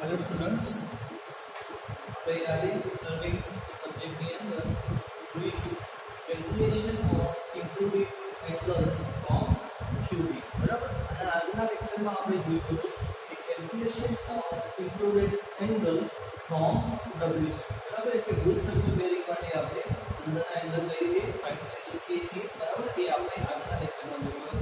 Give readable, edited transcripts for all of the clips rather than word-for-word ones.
Hello students, આપણે આજે serving સબ્જેક્ટની અંદર જોઈશું calculation of included angles of cubic. બરાબર. અને આજના લેક્ચરમાં આપણે જોયું કે calculation of included angle from WC. બરાબર. એટલે રૂલ સર્કલ બેરિંગ માટે આપણે અંદરના એંગલ કઈ રીતે ફાઇન્ડ કરી શકીએ છીએ. બરાબર. એ આપણે આજના લેક્ચરમાં જોયું.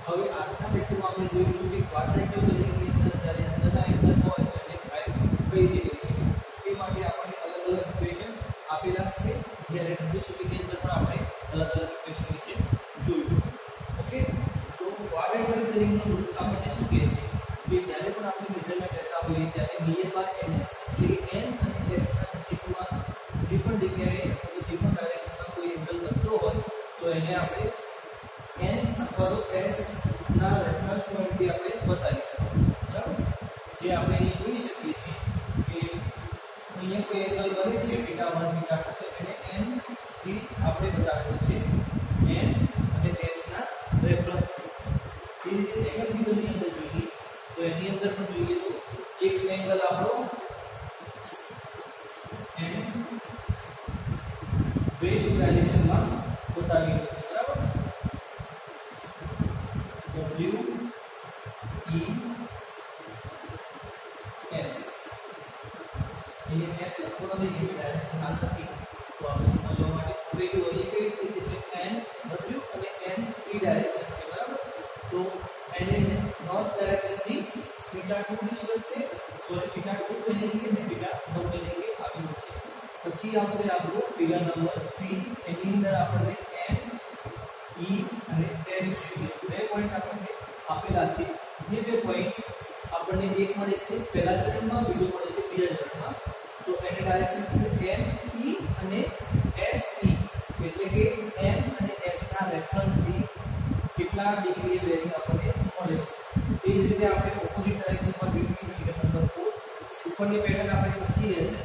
હવે આજના લેક્ચરમાં આપણે જોઈશું કે ક્વાડ્રેટિક બેરિંગની અંદર જ્યારે અંદરના એંગલ હોય તો એને ફાઇન્ડ કઈ રીતે કરી શકીએ. એ માટે આપણને અલગ અલગ ઇક્વેશન આપેલા છે. જ્યારે WCની અંદર પણ આપણે અલગ અલગ ઇક્વેશન વિશે જોયું. ઓકે, તો ક્વાડ્રેટિક બેરિંગનો રૂલ્સ આપણને શું કહે છે કે જ્યારે પણ આપણે મેઝરમેન્ટ લેતા હોઈએ ત્યારે નિયર બાય NS એટલે કે n અને s ના છેદમાં જે પણ જગ્યાએ અથવા જે પણ ડાયરેક્શનમાં કોઈ એંગલ બનતો હોય તો એને આપણે n અથવા તો s ના રેફરન્સ પોઈન્ટથી આપણે બતાવીશું. બરાબર. જે આપણે અહીં જોઈ શકીએ છીએ કે અહીંયા કોઈ એંગલ બને છે θ1 θ2 તો એને n થી આપણે બતાવેલું છે n અને s ના રેફરન્સ. એ રીતે સેકન્ડ ફિગરની અંદર જોઈએ તો એની અંદર પણ જોઈએ તો એક એંગલ આપણો n વેસ્ટ ડાયરેક્શનમાં બતાવેલો છે. બરાબર. W E S ये S लखो नहीं है डायरेक्शन हाल નથી તો આપણે સમજવા માટે પેલું અહીં કઈ રીતે છે n W અને n E ડાયરેક્શન છે. બરાબર. તો n એ નોર્થ ડાયરેક્શન થી θ2 ડિસ્ટન્સ છે, સોરી θ2 કહેંगे અને θ1 કહેंगे આપ્યું છે. પછી આવશે આપણો ફિગર નંબર 3. એની અંદર આપણને n E અને S બે પોઈન્ટ આપણને આપેલા છે. જે બે પોઈન્ટ આપણને એક મળે છે પહેલા ચરણમાં, બીજો મળે છે બીજા ચરણમાં. તો એની ડાયરેક્શન છે n E અને S E એટલે કે n અને s ના રેફરન્સથી કેટલા ડિગ્રી બેરિંગ આપણને મળે છે. એ જ રીતે આપણે ઓપોઝિટ ડાયરેક્શનમાં બીજી ફિગર નંબર 4 ઉપરની પેટર્ન આપણે સમજી રહેશે,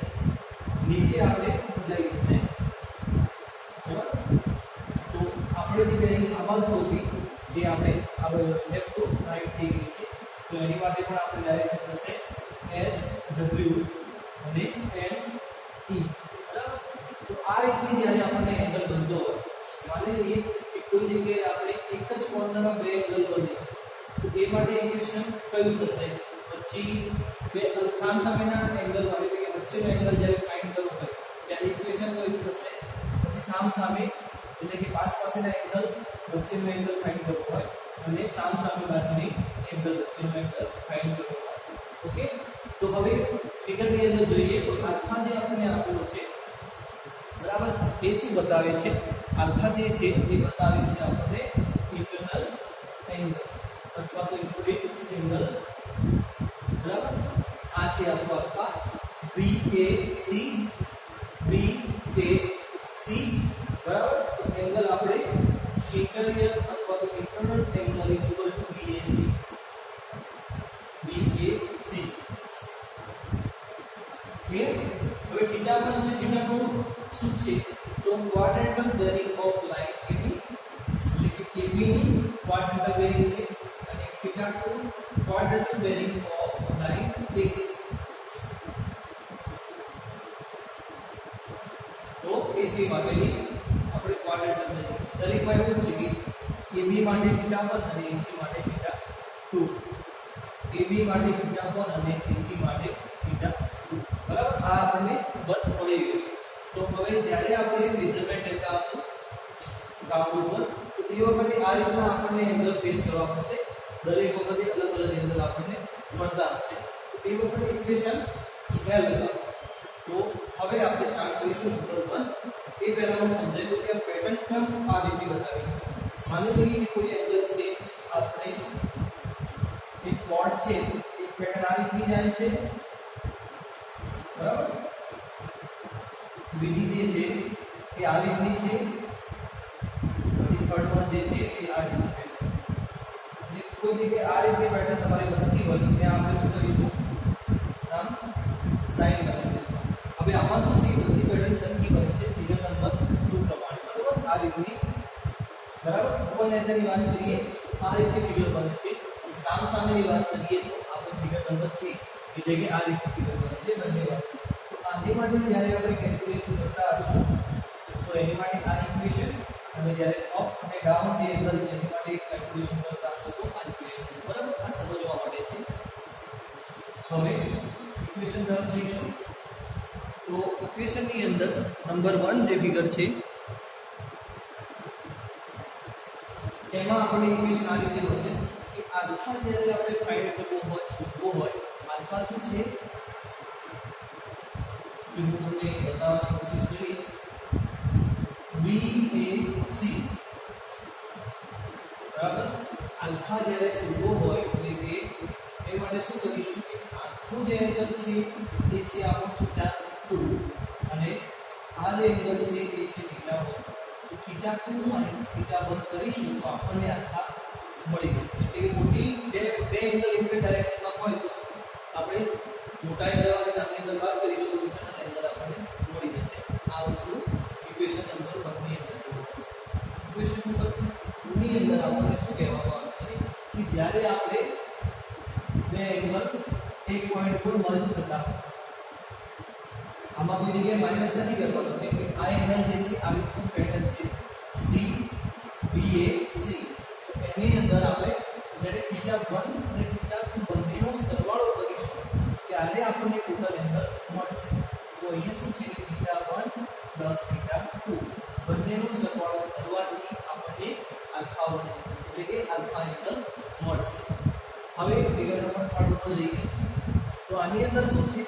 નીચે આપણે લઈ જશે. બરાબર. તો આપણે જે બેરિંગ આબાદ હોતી જે આપણે આ લેફ્ટ ટુ રાઈટ થઈ ગઈ છે તો એની માટે પણ આપણે ડાયરેક્શન થશે S W અને n E. બરાબર. તો આ રીતની જ્યારે આપણને એંગલ બનતો હોય, માની લઈએ કે કોઈ જગ્યાએ આપણે એક જ કોર્નરમાં બે એંગલ બને છે તો એ માટે ઇક્વેશન કયું થશે? પછી બે સામસામેના એંગલ માટે કે વચ્ચેનો એંગલ જ્યારે ફાઇન્ડ કરવો હોય ત્યારે ઇક્વેશન કયું થશે? પછી સામસામે એટલે કે પાસેના એંગલ વચ્ચેનો એંગલ ફાઇન્ડ કરવો હોય અને સામસામે બાજુની એંગલ વચ્ચેનો એંગલ ફાઇન્ડ કરવો હોય. ઓકે, તો હવે ફિગરની અંદર જોઈએ તો આલ્ફા જે આપણને આપેલો છે, બરાબર, એ શું બતાવે છે? આલ્ફા જે છે એ બતાવે છે આપણને ઇન્ટરનલ એંગલ અથવા તો ઇન્ક્લુડેડ એંગલ. બરાબર. આ છે આપણો આલ્ફા BAC BAC. બરાબર. તો એંગલ આપણે ઇન્ટિરિયર અથવા તો internal angle is equal two BAC. Clear? હવે θ1 અને θ2 શું છે? તો quadratic bearing of line AB એટલે કે AB ની ક્વાડ્રેટિક બેરિંગ છે અને θ2 quadratic bearing of line AC. તો AC માટેની આપણે ક્વાડ્રેટિક બેરિંગ દરેકમાં એવું છે કે AB માટે θ1 અને AC માટે θ2. AB માટે θ1 અને AC માટે θ2. બરાબર. આ આપણને બસ મળી ગયું. તો હવે જ્યારે આપણે મેઝરમેન્ટ લેતા હશું ગ્રાઉન્ડ ઉપર તો એ વખતે આ રીતના આપણને એંગલ ફેસ કરવા પડશે. દરેક વખતે અલગ અલગ એંગલ આપણને મળતા હશે. તો એ વખતે ઇક્વેશન વેલ લગાવો. તો હવે આપણે સ્ટાર્ટ કરીશું નંબર 1. એ પહેલા હું સમજાવી દઉં કે આ પેટર્ન કેમ આ રીતે બતાવેલી છે. માની લઈએ કે કોઈ એંગલ છે, આપણે એક કોર્ડ છે, એક પેટર્ન આ રીતની જાય છે. બરાબર. બીજી જે છે એ આ રીતની છે, પછી થર્ડ વન જે છે એ આ રીતની પેટર્ન. અને કોઈ જગ્યાએ આ રીતની પેટર્ન તમારી બનતી હોય તો ત્યાં આપણે શું કરીશું? આમ સાઈન કરી દઈશું. હવે આમાં શું છે? બધી પેટર્ન સરખી બની છે ફિગર નંબર 2 પ્રમાણે. બરાબર. આ રીતની. બરાબર. ઓપન નેચરની વાત કરીએ આ રીતે ફિગર બને છે. સામસામેની વાત કરીએ તો આપણે ફિગર નંબર 3 એટલે કે આ રીતે ફિગર બને છે બંને બાજુ. તો આની માટે જ્યારે આપણે કેલ્ક્યુલેશન કરતા હશું તો એની માટે આ ઇક્વેશન અને જ્યારે અપ અને ડાઉન બે એંગલ છે એની માટે કેલ્ક્યુલેશન કરતા હશું તો આ ઇક્વેશન. બરાબર, આ સમજવા માટે છે. હવે ઇક્વેશન તરફ જઈશું. તો ઇક્વેશનની અંદર નંબર 1 જે ફિગર છે એમાં આપણે ઇક્વેશન આ રીતે બનશે કે આલ્ફા જ્યારે આપણે ફાઇન્ડ કરવો હોય શોધવો હોય, આલ્ફા શું છે જે હું તમને બતાવવાની કોશિશ કરીશ. BAC બરાબર. આલ્ફા જ્યારે શોધવો હોય એટલે કે એ માટે શું કરીશું કે આખો જે એંગલ છે એ છે આપણો θ2 અને આ જે એંગલ છે એ છે θ1. તો θ2 માઈનસ θ1 કરીશું તો આપણને આલ્ફા મળી જશે. એટલે કે મોટી બે એંગલ એક ડાયરેક્શનમાં હોય તો આપણે મોટા એંગલ અને નાના એંગલ બાદ કરીશું તો મોટા એંગલ આપણને મળી જશે. આ વસ્તુ ઇક્વેશન નંબર 1 ની અંદર છે. ઇક્વેશન નંબર 2 ની અંદર આપણને શું કહેવામાં આવે છે કે જ્યારે આપણે બે એંગલ એક પોઈન્ટ પર મર્જ થતા આમાં કોઈ જગ્યાએ માઈનસ નથી કરવાનું છે કે આ એંગલ જે છે આ રીતનું પેટર્ન છે CBAC. એની અંદર આપણે જ્યારે θ1 અને θ2 બંનેનો સરવાળો કરીશું ત્યારે આપણને ટોટલ એંગલ મળશે. તો અહીંયા શું છે કે θ1 + θ2 બંનેનો સરવાળો કરવાથી આપણને આલ્ફા બને એટલે કે આલ્ફા એંગલ મળશે. હવે ફિગર નંબર 3 ઉપર જઈએ તો આની અંદર શું છે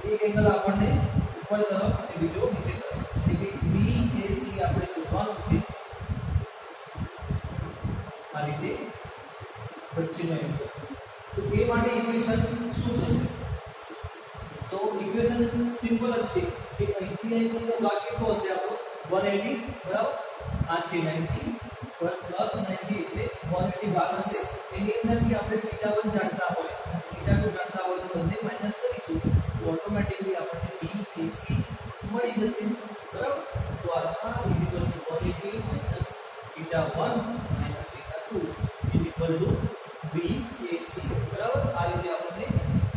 કે એક એંગલ આપણને ઉપર તરફ અને બીજો નીચે તરફ એટલે કે BAC આપણે શોધવાનું છે. આ રીતે વચ્ચેનો એંગલ. તો એ માટે ઇક્વેશન શું થશે? તો ઇક્વેશન સિમ્પલ જ છે કે અહીંથી અહીં સુધીનો ભાગ કેટલો હશે આપણો 180 બરાબર. આ છે 90 + 90 એટલે 180 ભાગ હશે. એની અંદરથી આપણે θ1 જાણતા હોય θ2 જાણતા હોય તો બંને માઈનસ કરીશું તો ઓટોમેટિકલી આપણને BAC મળી જશે. બરાબર. તો આલ્ફા = 180 - θ1 - θ2 = BAC. બરાબર. આ રીતે આપણને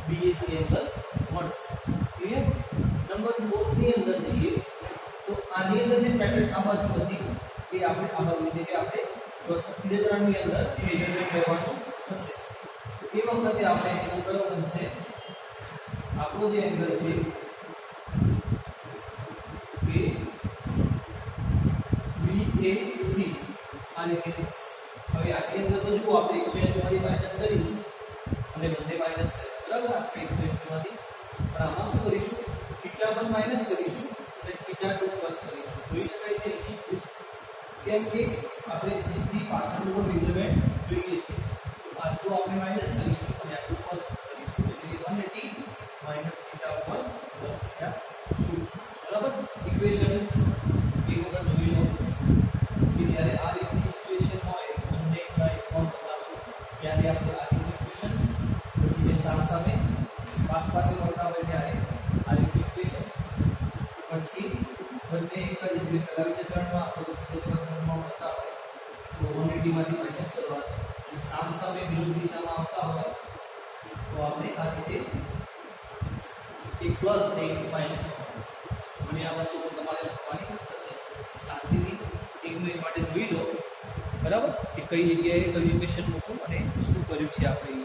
BAC એંગલ મળશે. ક્લિયર? નંબર 4 ની અંદર જઈએ તો આની અંદર જે પેટર્ન આ બાજુ હતી એ આપણે આ બાજુ એટલે કે આપણે ચોથા ની અંદર મેઝરમેન્ટ લેવાનું થશે. તો એ વખતે આપણે એંગલ કયો બનશે? આપણો જે એંગલ છે કે BAC આ રીતે થશે. હવે આની અંદર તો જુઓ આપણે 180 માંથી માઈનસ કરી અને બંને માઈનસ કરી બરાબર. આપણે 180 માંથી પણ આમાં શું કરીશું θ1 માઈનસ કરીશું અને θ2 પ્લસ કરીશું. જોઈ શકાય છે કેમ કે આપણે એથી પાછળનું પણ મેઝરમેન્ટ જોઈએ છે. તો આટલું આપણે માઈનસ કરીશું અને આટલું પ્લસ કરીશું એટલે કે 180 - θ1 + θ2 બરાબર. ઇક્વેશન એક વખત જોઈ લો કે જ્યારે આ રીતની સિચ્યુએશન હોય બંને એંગલ કોણ બતાવો ત્યારે આપણે આ રીતની ઇક્વેશન પછી જે સામે પાસે મળતા હોય ત્યારે આ રીતની ઇક્વેશન પછી બંને એંગલ જે પહેલા વિચરણમાં મળતા હોય તો 180 માંથી માઈનસ કરવાનું અને સામે વિરુદ્ધ દિશામાં આવતા હોય તો આપણે આ રીતે એક પ્લસ ને એક માઈનસ અને આ વસ્તુ તમારે લખવાની થશે. શાંતિથી 1 મિનિટ માટે જોઈ લો બરાબર કે કઈ જગ્યાએ કઈ ઇક્વેશન મૂકવું અને શું કર્યું છે આપણે.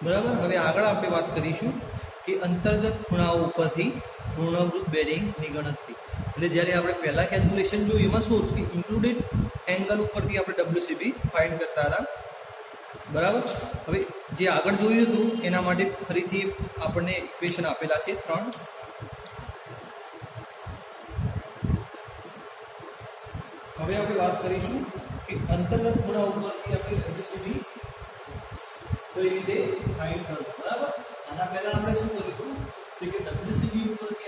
બરાબર. હવે આગળ આપણે વાત કરીશું કે અંતર્ગત ખૂણાઓ ઉપરથી પૂર્ણવૃત્ત બેરિંગની ગણતરી. એટલે જ્યારે આપણે પહેલાં કેલ્ક્યુલેશન જોયું એમાં શું હતું કે ઇન્ક્લુડેડ એંગલ ઉપરથી આપણે WCB ફાઇન્ડ કરતા હતા બરાબર. હવે જે આગળ જોયું હતું એના માટે ફરીથી આપણને ઇક્વેશન આપેલા છે 3. હવે આપણે વાત કરીશું કે અંતર્ગત ખૂણા ઉપરથી આપણે WCB કઈ રીતે ફાઇન્ડ કરવું બરાબર. આના પહેલા આપણે શું કર્યું કે WCB ઉપરથી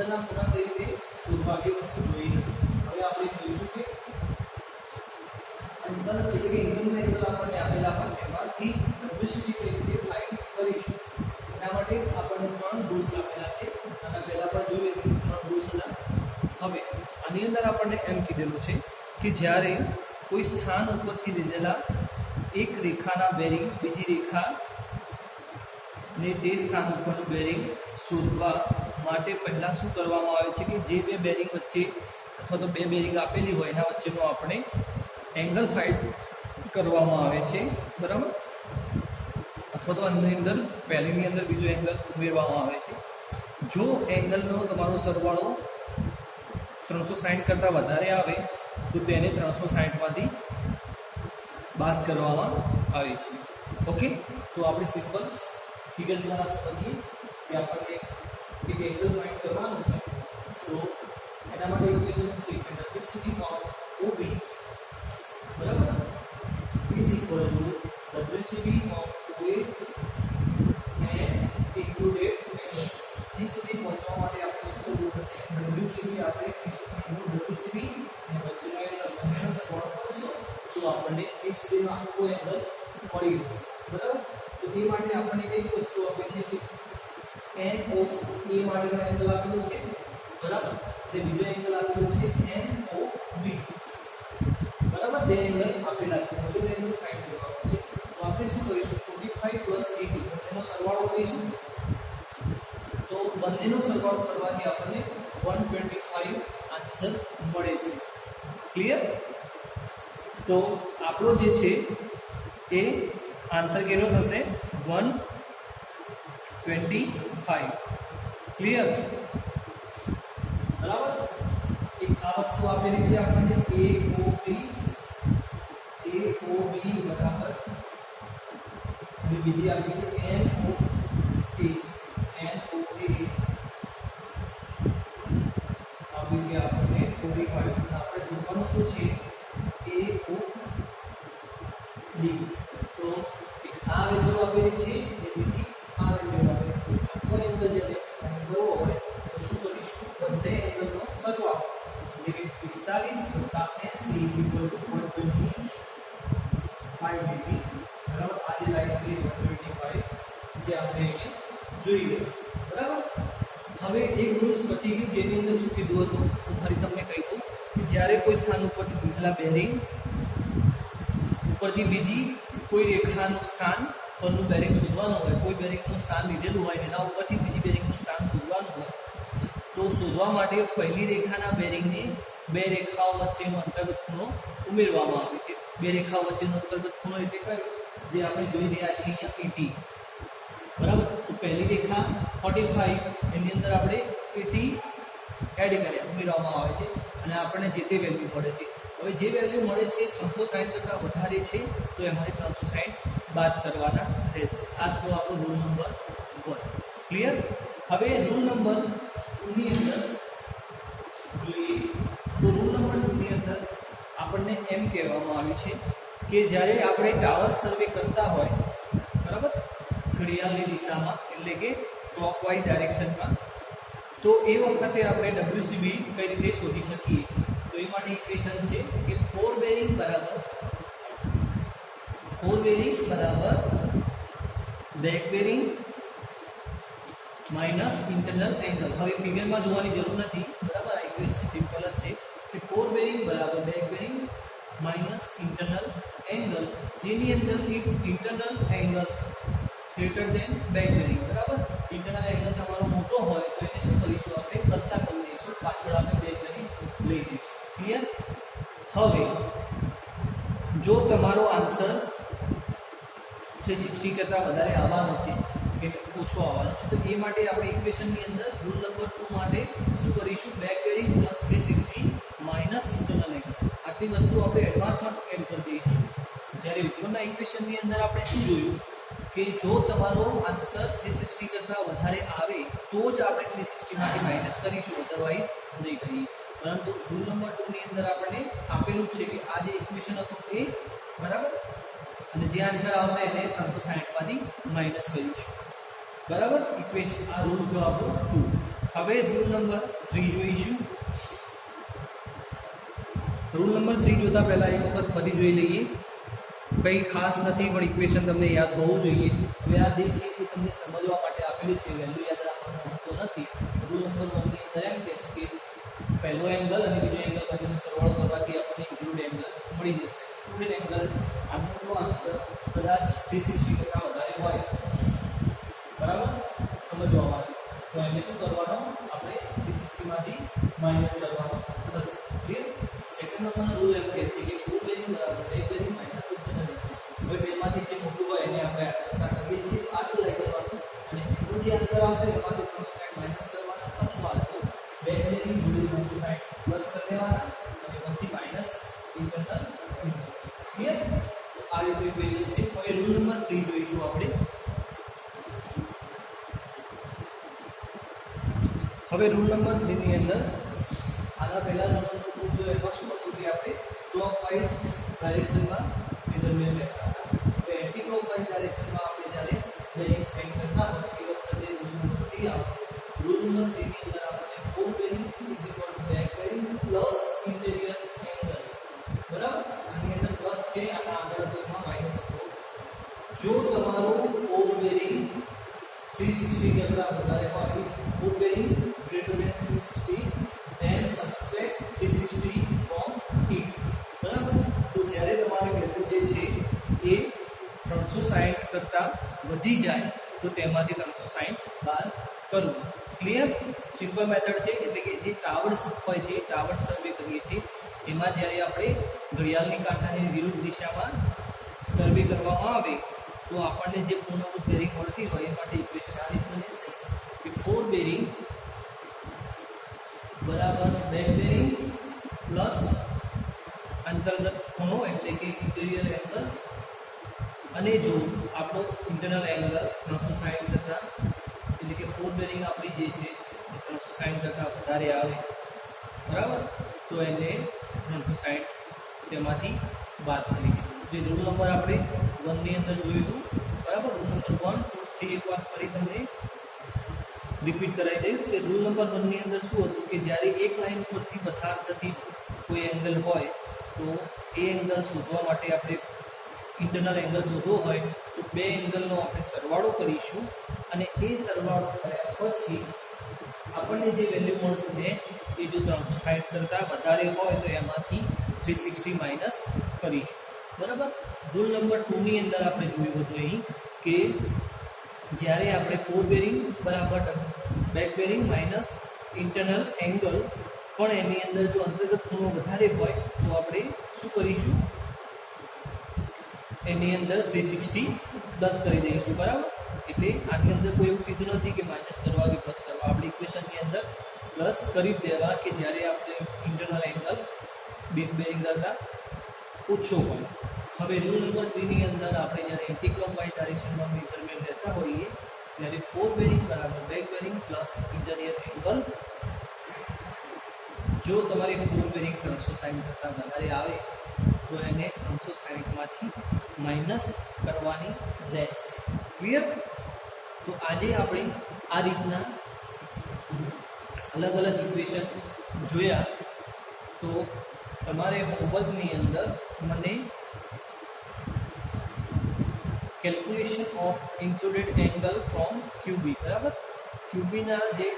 અંદરના ખૂણા કઈ રીતે શોધવા એ વસ્તુ જોઈ નથી. હવે આપણે જોઈશું કે અંતર એટલે કે ઇન્ટરનલ એંગલ આપણને આપેલા પણ એમાંથી WCB કઈ રીતે ફાઇન્ડ કરીશું. એના માટે આપણને 3 રૂલ્સ આપેલા છે. આના પહેલા પણ જોયું 3 રૂલ્સ હતા. હવે આની અંદર આપણને એમ કીધેલું છે કે જ્યારે કોઈ સ્થાન ઉપરથી લીધેલા એક રેખાના બેરિંગ બીજી રેખા ને તે સ્થાન ઉપરનું બેરિંગ શોધવા માટે પહેલાં શું કરવામાં આવે છે કે જે બે બેરિંગ વચ્ચે અથવા તો બે બેરિંગ આપેલી હોય એના વચ્ચેનો આપણે એંગલ ફાઇન્ડ કરવામાં આવે છે, બરાબર, અથવા તો અંદર પહેલીની અંદર બીજો એંગલ ઉમેરવામાં આવે છે. જો એંગલનો તમારો સરવાળો 360 કરતાં વધારે આવે તો તેને 360માંથી બાદ કરવામાં આવે છે. ઓકે, તો આપણે સિમ્પલ ફિગર દ્વારા સમજીએ કે આપણને એક એંગલ ફાઇન્ડ કરવાનું છે. તો એના માટે ઇક્વેશન છે કે WCB OB બરાબર is equal two WCB OA and included angle. અહીં સુધી પહોંચવા માટે આપણે શું કરવું પડશે? WCB આપણે WCB અને વચ્ચેનો એંગલ બંનેનો સરવાળો કરશો તો આપણને એ સુધીનો આખો એંગલ મળી જશે, બરાબર. તો એ માટે આપણને કઈ વસ્તુ આપે છે કે n cos a માટેનો એંગલ આપેલો છે, બરાબર, અને બીજો એંગલ આપેલો છે n o b, બરાબર. બે એંગલ આપેલા છે. પછી એંગલ ફાઇન્ડ કરવાનો છે. તો આપણે શું કરીશું? 45 + 80 એનો સરવાળો કરીશું. તો બંનેનો સરવાળો કરવાથી આપણને 125 આન્સર મળે છે. ક્લિયર? તો આપણો જે છે એ આન્સર કેટલો થશે? 125. ક્લિયર? બરાબર. એક આ વસ્તુ આપેલી છે આપણને AOB બરાબર, અને બીજી આપી છે NOA આપી છે આપણને 45. આપણે શોધવાનું શું છે? AOB. તો એક આ વેલ્યુ આપેલી છે અને બીજી આ વેલ્યુ આપેલી છે. આખો એંગલ જ્યારે કરવો હોય તો શું કરીશું? બંને એંગલનો સરવાળો એટલે કે 45 + 80 = 125 ડિગ્રી, બરાબર. આ જે લાઈન છે 125 જે આપણે અહીંયા જોઈ રહ્યા છે, બરાબર. હવે એક રૂલ્સ પતી ગયું જેની અંદર શું કીધું હતું હું ફરી તમને કહી દઉં કે જ્યારે કોઈ સ્થાન ઉપરથી લીધેલા બેરિંગ ઉપરથી બીજી કોઈ રેખાનું સ્થાન પરનું બેરિંગ શોધવાનું હોય, કોઈ બેરિંગનું સ્થાન લીધેલું હોય એના ઉપરથી બીજી બેરિંગનું સ્થાન શોધવાનું હોય તો શોધવા માટે પહેલી રેખાના બેરિંગને બે રેખાઓ વચ્ચેનો અંતર્ગત ખૂણો ઉમેરવામાં આવે છે. બે રેખાઓ વચ્ચેનો અંતર્ગત ખૂણો એટલે કયો? જે આપણે જોઈ રહ્યા છીએ અહીંયા 80, બરાબર. તો પહેલી રેખા 45 એની અંદર આપણે 80 એડ કર્યા, ઉમેરવામાં આવે છે અને આપણને જે તે વેલ્યુ મળે છે. હવે જે વેલ્યુ મળે છે 360 કરતાં વધારે છે તો એમાંથી 360 બાદ કરવાના રહેશે. આ થયો આપણો રૂલ નંબર 1. ક્લિયર? હવે રૂલ નંબર 2 ની અંદર જોઈએ તો રૂલ નંબર 2 ની અંદર આપણને એમ કહેવામાં આવ્યું છે કે જ્યારે આપણે ટાવર સર્વે કરતા હોય, બરાબર, ઘડિયાળની દિશામાં એટલે કે ક્લોકવાઇઝ ડાયરેક્શનમાં, તો એ વખતે આપણે WCB કઈ રીતે શોધી શકીએ? તો એ માટે ઇક્વેશન છે કે 4 બેરિંગ બરાબર back bearing minus internal angle. હવે ફિગરમાં જોવાની જરૂર નથી, બરાબર. આ ઇક્વેશન સિમ્પલ જ છે કે 4 બેરિંગ બરાબર back bearing minus internal angle, જેની અંદર if internal angle greater than back bearing, બરાબર. ઇન્ટરનલ એંગલ તમારો મોટો હોય તો એને શું કરીશું? આપણે કરતા કરી દઈશું, પાછળ આપણે બેક બેરિંગ લઈ દઈશું. ક્લિયર? હવે જો તમારો આન્સર 360 કરતાં વધારે આવવાનો છે કે ઓછો આવવાનો છે તો એ માટે આપણે ઇક્વેશનની અંદર રૂલ નંબર 2 માટે શું કરીશું? Back bearing plus 360 minus internal angle. આટલી વસ્તુ આપણે એડવાન્સમાં એડ કરી દઈશું. જ્યારે ઉપરના ઇક્વેશનની અંદર આપણે શું જોયું કે જો તમારો આન્સર 360 કરતાં વધારે આવે તો જ આપણે 360 માંથી માઇનસ કરીશું, અધરવાઇઝ નહીં કરીએ. પરંતુ રૂલ નંબર 2 ની અંદર આપણને આપેલું છે કે આ જે ઇક્વેશન હતું એ, બરાબર, અને જે આન્સર આવશે એને 360 માંથી માઇનસ કરીશું. બરાબર. ઇક્વેશન આ રૂલ થયો આપણો 2. હવે રૂલ નંબર 3 જોઈશું. રૂલ નંબર 3 જોતા પહેલા એક વખત ફરી જોઈ લઈએ. કંઈ ખાસ નથી પણ ઇક્વેશન તમને યાદ હોવું જોઈએ. હવે આ જે છે એ તમને સમજવા માટે આપેલી છે, વેલ્યુ યાદ રાખવાનો હોતો નથી. રૂલ નંબર 1 ની અંદર એમ કહે છે કે પહેલો એંગલ અને બીજો એંગલ વચ્ચેનો સરવાળો કરવાથી આપણને ઇન્ક્લુડ એંગલ મળી જશે. ઇન્ક્લુડ એંગલ આપણો આન્સર કદાચ 360 કરતાં વધારે હોય, બરાબર, સમજવા માટે. તો એને શું કરવાનું, આપણે 360 માંથી માઇનસ કરવાનું થશે. ક્લિયર. સેકન્ડ નંબરનો રૂલ એમ કહે છે કે ફોર બેરિંગ બરાબર બેક બેરિંગ માઇનસ ઇન્ટરનલ. હવે બેમાંથી જે મોટું હોય એને આપણે કરતા કરીએ છીએ, આ તો લઈ લેવાનું અને એનો જે આન્સર આવશે એમાંથી 360 માઇનસ કરવાના, અથવા તો બેક બેરિંગ ગુણ્યા 360 પ્લસ કરી દેવાના અને પછી માઇનસ ઇન્ટરનલ. ક્લિયર. તો આ રીતે ઇક્વેશન છે. હવે રૂલ નંબર 3 જોઈશું આપણે. હવે રૂલ નંબર 3 ની અંદર આના પહેલા નંબરનો રૂલ જો એમાં શું હતું કે આપણે ક્લોકવાઇઝ ડાયરેક્શનમાં મેઝરમેન્ટ લેતા હતા. હવે એન્ટી ક્લોકવાઇઝ ડાયરેક્શનમાં આપણે જ્યારે બેરિંગ ફેંક કરતા હોય એ વખતે રૂલ નંબર 3 આવશે. રૂલ નંબર 3 ની અંદર આપણે fore bearing is equal to back bearing plus interior angle, બરાબર. આની અંદર પ્લસ છે, આના આગળ તોમાં માઈનસ હતો. જો તમારું ફોર બેરિંગ 360 કરતાં વધારે હોય, four bearing greater than 360, then subtract 360 from it, બરાબર. તો જ્યારે તમારી વેલ્યુ જે છે એ 360 કરતાં વધી જાય તો તેમાંથી 360 બાદ કરવું. ક્લિયર. સિમ્પલ મેથડ છે. એટલે કે જે ટાવર્સ હોય છે, ટાવર્સ સર્વે કરીએ છીએ, એમાં જ્યારે આપણે ઘડિયાળની કાંટાની વિરુદ્ધ દિશામાં સર્વે કરવામાં આવે તો આપણને જે પૂર્ણભૂત બેરિંગ મળતી હોય એ માટે ઇક્વેશન આ રીતનું રહેશે કે ફોર બેરિંગ બરાબર બેક બેરિંગ પ્લસ અંતર્ગત ખૂણો એટલે કે ઇન્ટિરિયર એંગલ, અને જો આપણો ઇન્ટરનલ એંગલ 360 કરતાં, એટલે કે ફોર બેરિંગ આપણી જે છે એ 360 કરતાં વધારે આવે, બરાબર, તો એને 360 તેમાંથી બાદ કરીશું. જે રૂલ નંબર આપણે 1 ની અંદર જોયું હતું, બરાબર. રૂલ નંબર 1, 2, 3 એકવાર ફરી તમને રિપીટ કરાવી દઈશ કે રૂલ નંબર 1 ની અંદર શું હતું કે જ્યારે એક લાઈન ઉપરથી પસાર થતી કોઈ એંગલ હોય તો એ એંગલ શોધવા માટે આપણે ઇન્ટરનલ એંગલ શોધવો હોય તો બે એંગલનો આપણે સરવાળો કરીશું અને એ સરવાળો કર્યા પછી આપણને જે વેલ્યુ મળશે એ જો 360 કરતાં વધારે હોય તો એમાંથી 360 માઇનસ કરીશું, બરાબર. રૂલ નંબર 2 ની અંદર આપણે જોયું હતું અહીં કે જ્યારે આપણે ફોર બેરિંગ બરાબર back bearing minus internal angle, પણ એની અંદર જો અંતર્ગત ખૂણો વધારે હોય તો આપણે શું કરીશું, એની અંદર 360 પ્લસ કરી દઈશું, બરાબર. એટલે આની અંદર કોઈ એવું કીધું નથી કે માઇનસ કરવા કે પ્લસ કરવા. આપણે ઇક્વેશનની અંદર પ્લસ કરી જ દેવા કે જ્યારે આપણે ઇન્ટરનલ એંગલ બેક બેરિંગ કરતાં ઓછો હોય. હવે રૂલ નંબર 3 ની અંદર આપણે જ્યારે એન્ટી ક્લોકવાઇઝ ડાયરેક્શનમાં મેઝરમેન્ટ લેતા હોઈએ ત્યારે ફોર બેરિંગ બરાબર back bearing plus interior angle, જો તમારી ફોર બેરિંગ 360 કરતાં વધારે આવે તો એને 360 માંથી માઇનસ કરવાની રહેશે. ક્લિયર. તો આજે આપણે આ રીતના અલગ અલગ ઇક્વેશન જોયા. તો તમારે હોમવર્કની અંદર મને calculation of included angle from ક્યુબી, બરાબર, ક્યુબીના જે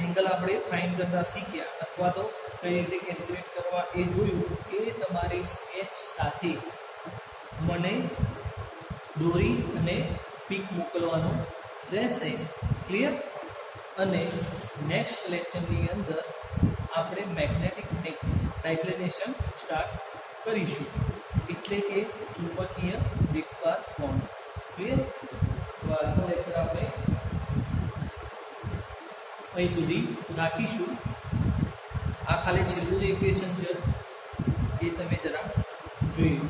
એંગલ આપણે ફાઇન્ડ કરતા શીખ્યા અથવા તો કઈ રીતે કેલ્ક્યુલેટ કરવા એ જોયું, એ તમારી સ્કેચ સાથે મને દોરી અને પીક મોકલવાનો રહેશે. ક્લિયર. અને નેક્સ્ટ લેક્ચરની અંદર આપણે મેગ્નેટિક ડાયક્લિનેશન સ્ટાર્ટ કરીશું, એટલે કે ચુંબકીય દિક્પાત કોણ. ક્લિયર. તો આજનો લેક્ચર આપણે અહીં સુધી રાખીશું. આ ખાલી છેલ્લું જે ઇક્વેશન છે એ તમે જરા જોઈએ.